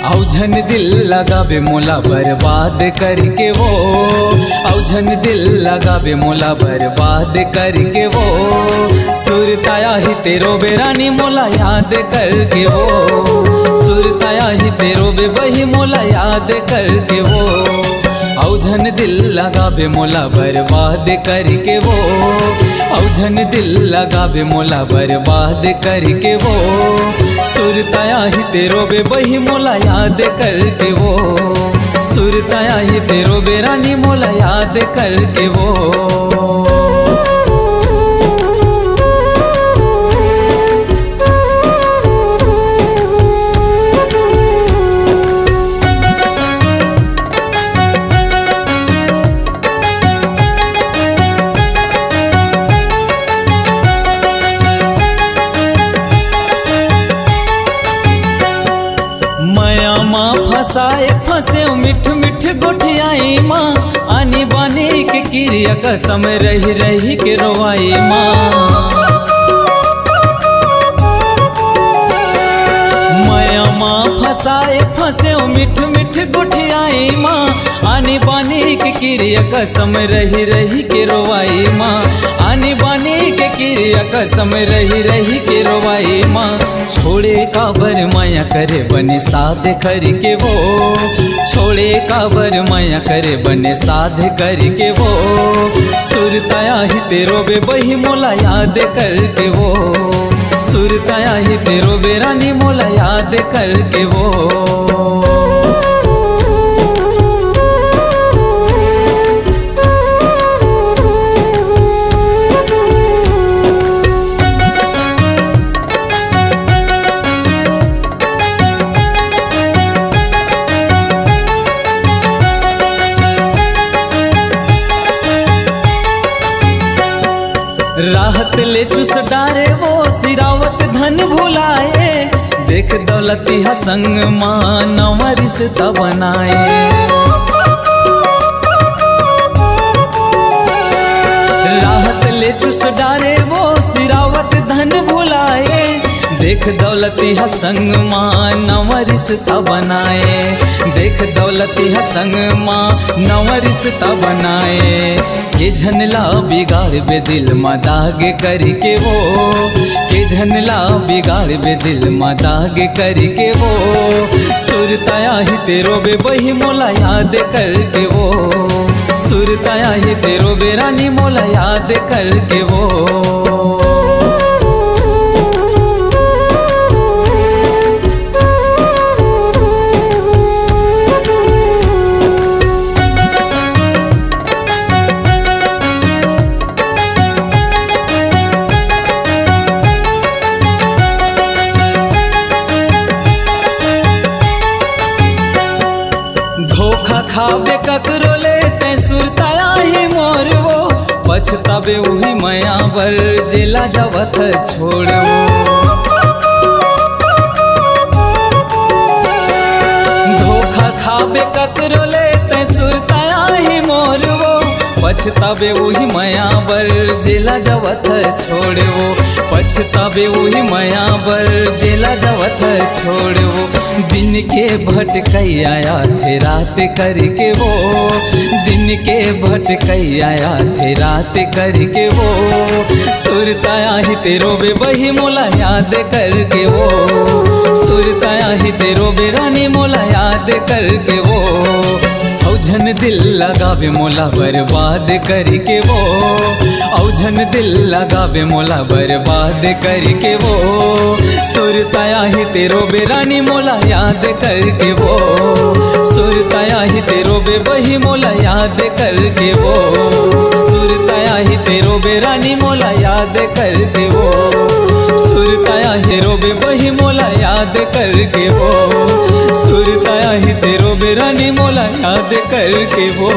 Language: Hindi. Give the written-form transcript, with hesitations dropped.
औझन दिल लगावे मोला बर्बाद करके वो, औझन दिल लगावे मोला बर्बाद करके वो, सुरताया ही तेरो बेरानी मोला याद करके वो, सुरताया ही तेरो बेबही मोला याद करके वो, औझन दिल लगावे मोला बर्बाद करके वो, औझन दिल लगावे मोला बर्बाद करके वो, सुरताया ही तेरो बेबही मोला याद करके वो, सुरताया ही तेरो बेरानी मोला याद करके वो। फसाए फसे मिठ मिठ गोठियाई माँ, आनी बानी के क्रिया कसम रही रही के रोवाई माँ, माया माँ फसाए फसे मिठ मिठ गोठियाई माँ, आनी बानी के क्रिया कसम रही रही के रोवाई माँ, आनी बानी के क्रिया कसम रही रही के रोवाई माँ, छोड़े काबर माया करे बने साध करके वो, छोड़े काबर माया करे बने साध करके वो, सुरताया ही तेरो बेबही मोला याद करके वो, सुरताया ही तेरो बेरानी मोला याद करके वो। राहत ले चुस डारे वो सिरावत धन भुलाए, देख दौलती हसंग माँ नवा रिश्ता बनाए, राहत ले चुस डारे वो सिरावत धन भुलाए, देख दौलती हसंग माँ नवा रिश्ता बनाए, देख दौलती हसंग माँ नवा रिश्ता बनाए, के झनला बिगाड़ बे दिल मा दाग करके वो, के झनला बिगाड़ बे दिल मा दाग करके वो, सुरताया ही तेरो बेबही मोला याद करके वो, सुरताया ही तेरो बेरानी मोला याद करके वो। धोखा खाबे ककरो ले ते सुरताया ही मोर वो, पछताबे वही माया बर जेला जवत छोड़ो, धोखा खाबे ककरो ले ते सुरताया ही मोर वो, पछताबे वही माया बर जेला जवत छोड़ो, पछताबे वही माया बर जेला जवत छोड़ो, दिन के भटकई आया थे रात करके वो, दिन के भटकई आया थे रात करके वो, सुरताया ही तेरो बेबही मोला याद करके वो, सुरताया ही तेरो बेरानी मोला याद करके वो, औझन दिल लगावे मोला बर्बाद करके वो, औझन दिल लगावे मोला बर्बाद करके वो, सुरताया ही तेरो बेरानी मोला याद करके वो, सुरताया ही तेरो बेबही मोला याद करके वो, सुरताया ही तेरो बेरानी मोला याद करके वो, सुरताया ही तेरो बेबही मोला याद करके वो, सुरताया ही तेरो बेरानी मोला याद करके वो।